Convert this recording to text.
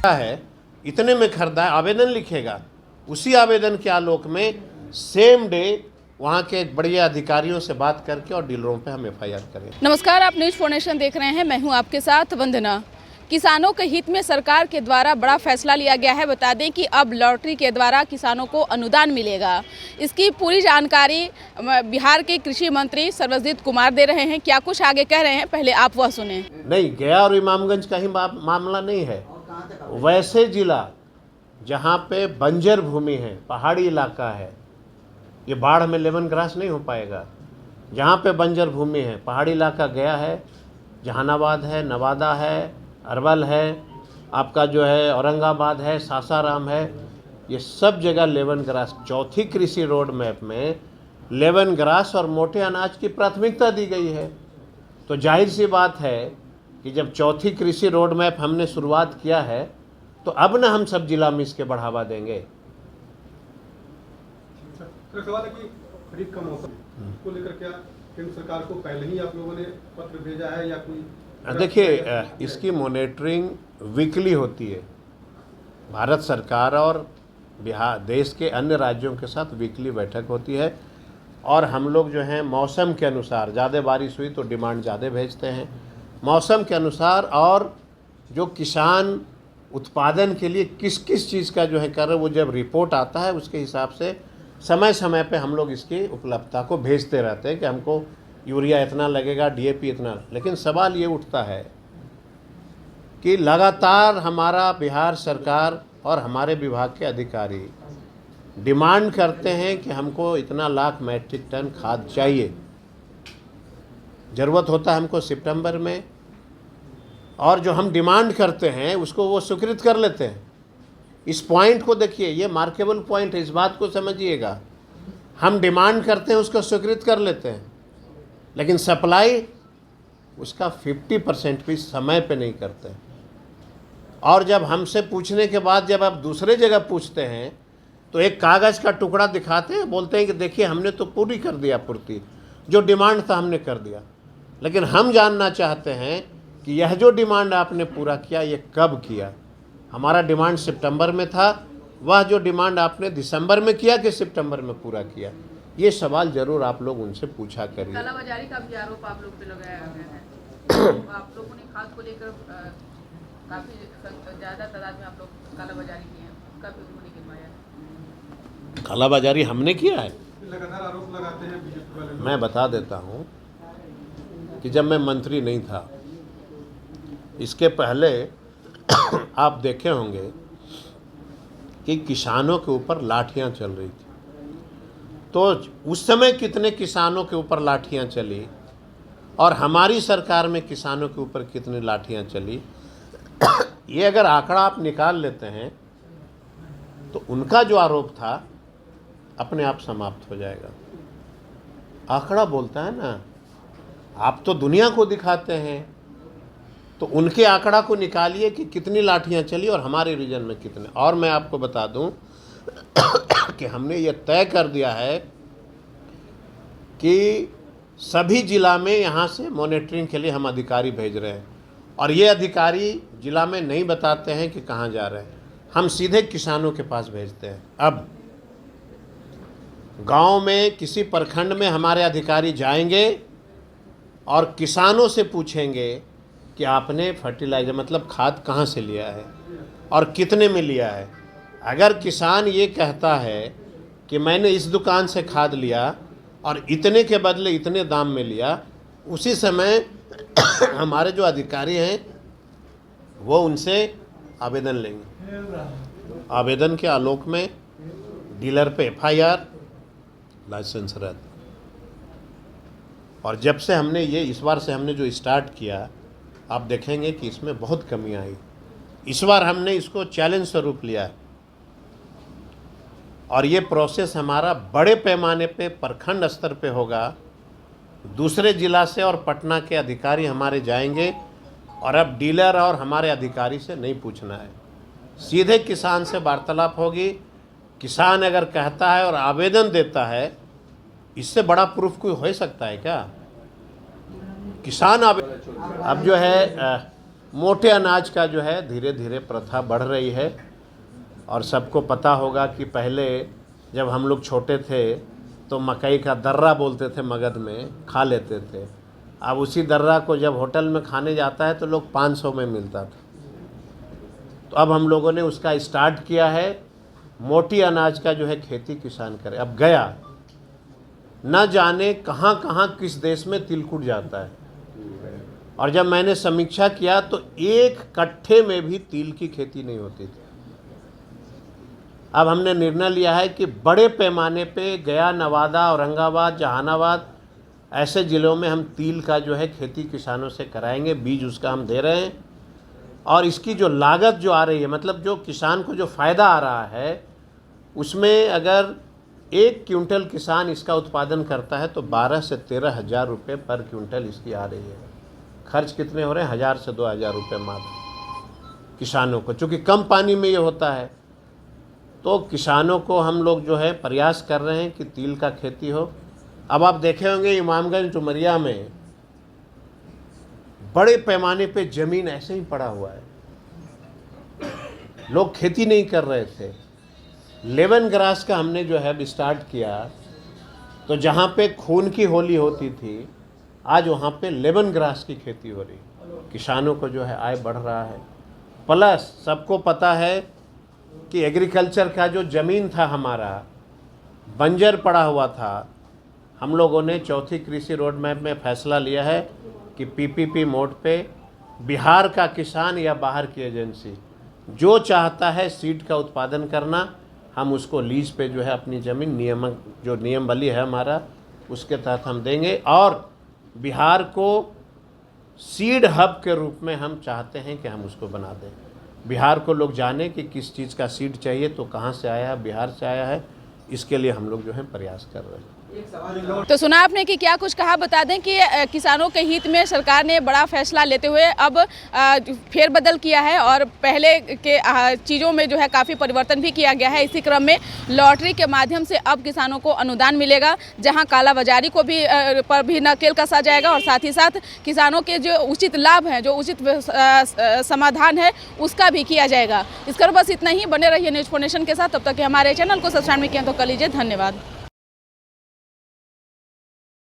है इतने में खरीदा है, आवेदन लिखेगा, उसी आवेदन के आलोक में सेम डे वहाँ के बढ़िया अधिकारियों से बात करके और डीलरों पे हम एफआईआर करें। नमस्कार, आप न्यूज 4 नेशन देख रहे हैं। मैं हूं आपके साथ वंदना। किसानों के हित में सरकार के द्वारा बड़ा फैसला लिया गया है। बता दें कि अब लॉटरी के द्वारा किसानों को अनुदान मिलेगा। इसकी पूरी जानकारी बिहार के कृषि मंत्री सर्वजित कुमार दे रहे हैं। क्या कुछ आगे कह रहे हैं, पहले आप वह सुने। नहीं, गया और इमामगंज का ही मामला नहीं है। वैसे जिला जहाँ पे बंजर भूमि है, पहाड़ी इलाका है, ये बाढ़ में लेमन ग्रास नहीं हो पाएगा। जहाँ पे बंजर भूमि है, पहाड़ी इलाका गया है, जहानाबाद है, नवादा है, अरवल है, आपका जो है औरंगाबाद है, सासाराम है, ये सब जगह लेमन ग्रास, चौथी कृषि रोड मैप में लेमन ग्रास और मोटे अनाज की प्राथमिकता दी गई है। तो जाहिर सी बात है कि जब चौथी कृषि रोड मैप हमने शुरुआत किया है तो अब ना हम सब जिला में इसके बढ़ावा देंगे। सवाल है कि खरीफ का मौसम को लेकर क्या केंद्र सरकार को पहले ही आप लोगों ने पत्र भेजा है या कोई? देखिए, इसकी मॉनिटरिंग वीकली होती है। भारत सरकार और बिहार देश के अन्य राज्यों के साथ वीकली बैठक होती है और हम लोग जो हैं मौसम के अनुसार, ज़्यादा बारिश हुई तो डिमांड ज़्यादा भेजते हैं, मौसम के अनुसार, और जो किसान उत्पादन के लिए किस किस चीज़ का जो है कर रहे, वो जब रिपोर्ट आता है उसके हिसाब से समय समय पे हम लोग इसकी उपलब्धता को भेजते रहते हैं कि हमको यूरिया इतना लगेगा, डीएपी इतना। लेकिन सवाल ये उठता है कि लगातार हमारा बिहार सरकार और हमारे विभाग के अधिकारी डिमांड करते हैं कि हमको इतना लाख मैट्रिक टन खाद चाहिए, ज़रूरत होता है हमको सितंबर में, और जो हम डिमांड करते हैं उसको वो स्वीकृत कर लेते हैं। इस पॉइंट को देखिए, ये मार्केबल पॉइंट है, इस बात को समझिएगा। हम डिमांड करते हैं, उसको स्वीकृत कर लेते हैं, लेकिन सप्लाई उसका 50% भी समय पे नहीं करते हैं। और जब हमसे पूछने के बाद जब आप दूसरे जगह पूछते हैं तो एक कागज़ का टुकड़ा दिखाते हैं, बोलते हैं कि देखिए हमने तो पूरी कर दिया, पूर्ति जो डिमांड था हमने कर दिया। लेकिन हम जानना चाहते हैं कि यह जो डिमांड आपने पूरा किया, ये कब किया? हमारा डिमांड सितंबर में था, वह जो डिमांड आपने दिसंबर में किया कि सितंबर में पूरा किया? ये सवाल जरूर आप लोग उनसे पूछा करिए। कालाबाजारी का भी आरोप आप लोग पे लगाया गया है। आप लोगों ने खाद को लेकर काफी ज्यादा तादाद में आप लोग कालाबाजारी की है, उसका भी उन्होंने गिनवाया। कालाबाजारी हमने किया है? लगातार आरोप लगाते हैं बीजेपी वाले। मैं बता देता हूँ कि जब मैं मंत्री नहीं था, इसके पहले आप देखे होंगे कि किसानों के ऊपर लाठियां चल रही थी। तो उस समय कितने किसानों के ऊपर लाठियां चली और हमारी सरकार में किसानों के ऊपर कितनी लाठियां चली, ये अगर आंकड़ा आप निकाल लेते हैं तो उनका जो आरोप था अपने आप समाप्त हो जाएगा। आंकड़ा बोलता है ना, आप तो दुनिया को दिखाते हैं, तो उनके आंकड़ा को निकालिए कि कितनी लाठियां चली और हमारे रीजन में कितने। और मैं आपको बता दूं कि हमने ये तय कर दिया है कि सभी जिला में यहाँ से मॉनिटरिंग के लिए हम अधिकारी भेज रहे हैं, और ये अधिकारी जिला में नहीं बताते हैं कि कहाँ जा रहे हैं, हम सीधे किसानों के पास भेजते हैं। अब गांव में किसी प्रखंड में हमारे अधिकारी जाएंगे और किसानों से पूछेंगे कि आपने फर्टिलाइज़र मतलब खाद कहाँ से लिया है और कितने में लिया है। अगर किसान ये कहता है कि मैंने इस दुकान से खाद लिया और इतने के बदले इतने दाम में लिया, उसी समय हमारे जो अधिकारी हैं वो उनसे आवेदन लेंगे। आवेदन के आलोक में डीलर पे एफआईआर, लाइसेंस रद्द। और जब से हमने ये इस बार से हमने जो स्टार्ट किया, आप देखेंगे कि इसमें बहुत कमी आई। इस बार हमने इसको चैलेंज स्वरूप लिया है और ये प्रोसेस हमारा बड़े पैमाने पे प्रखंड स्तर पे होगा। दूसरे जिला से और पटना के अधिकारी हमारे जाएंगे और अब डीलर और हमारे अधिकारी से नहीं पूछना है, सीधे किसान से वार्तालाप होगी। किसान अगर कहता है और आवेदन देता है, इससे बड़ा प्रूफ कोई हो सकता है क्या? किसान अब जो है मोटे अनाज का जो है धीरे धीरे प्रथा बढ़ रही है। और सबको पता होगा कि पहले जब हम लोग छोटे थे तो मकई का दर्रा बोलते थे, मगध में खा लेते थे। अब उसी दर्रा को जब होटल में खाने जाता है तो लोग 500 में मिलता था। तो अब हम लोगों ने उसका स्टार्ट किया है, मोटी अनाज का जो है खेती किसान करे। अब गया न जाने कहाँ कहाँ किस देश में तिलकुट जाता है। और जब मैंने समीक्षा किया तो 1 कट्ठे में भी तिल की खेती नहीं होती थी। अब हमने निर्णय लिया है कि बड़े पैमाने पे गया, नवादा, औरंगाबाद, जहानाबाद ऐसे ज़िलों में हम तिल का जो है खेती किसानों से कराएंगे। बीज उसका हम दे रहे हैं और इसकी जो लागत जो आ रही है, मतलब जो किसान को जो फ़ायदा आ रहा है, उसमें अगर 1 क्विंटल किसान इसका उत्पादन करता है तो 12 से 13 हज़ार रुपये पर क्विंटल इसकी आ रही है। खर्च कितने हो रहे हैं? 1000 से 2000 रुपये मात्र किसानों को, चूँकि कम पानी में ये होता है। तो किसानों को हम लोग जो है प्रयास कर रहे हैं कि तिल का खेती हो। अब आप देखे होंगे इमामगंज डुमरिया में बड़े पैमाने पे ज़मीन ऐसे ही पड़ा हुआ है, लोग खेती नहीं कर रहे थे। लेमन ग्रास का हमने जो है स्टार्ट किया, तो जहाँ पे खून की होली होती थी, आज वहाँ पे लेमन ग्रास की खेती हो रही। किसानों को जो है आय बढ़ रहा है। प्लस सबको पता है कि एग्रीकल्चर का जो ज़मीन था हमारा बंजर पड़ा हुआ था, हम लोगों ने चौथी कृषि रोड मैप में फैसला लिया है कि पीपीपी मोड पे बिहार का किसान या बाहर की एजेंसी जो चाहता है सीड का उत्पादन करना, हम उसको लीज पे जो है अपनी ज़मीन नियमावली है हमारा, उसके तहत हम देंगे। और बिहार को सीड हब के रूप में हम चाहते हैं कि हम उसको बना दें। बिहार को लोग जाने कि किस चीज़ का सीड चाहिए तो कहाँ से आया है, बिहार से आया है। इसके लिए हम लोग जो है प्रयास कर रहे हैं। तो सुना आपने कि क्या कुछ कहा। बता दें कि किसानों के हित में सरकार ने बड़ा फैसला लेते हुए अब फेरबदल किया है और पहले के चीज़ों में जो है काफ़ी परिवर्तन भी किया गया है। इसी क्रम में लॉटरी के माध्यम से अब किसानों को अनुदान मिलेगा, जहां कालाबाजारी को भी पर भी नकेल कसा जाएगा और साथ ही साथ किसानों के जो उचित लाभ हैं, जो उचित समाधान है, उसका भी किया जाएगा। इस पर बस इतना ही। बने रहिए न्यूज़4नेशन के साथ। तब तक हमारे चैनल को सब्सक्राइब किया तो कर लीजिए। धन्यवाद।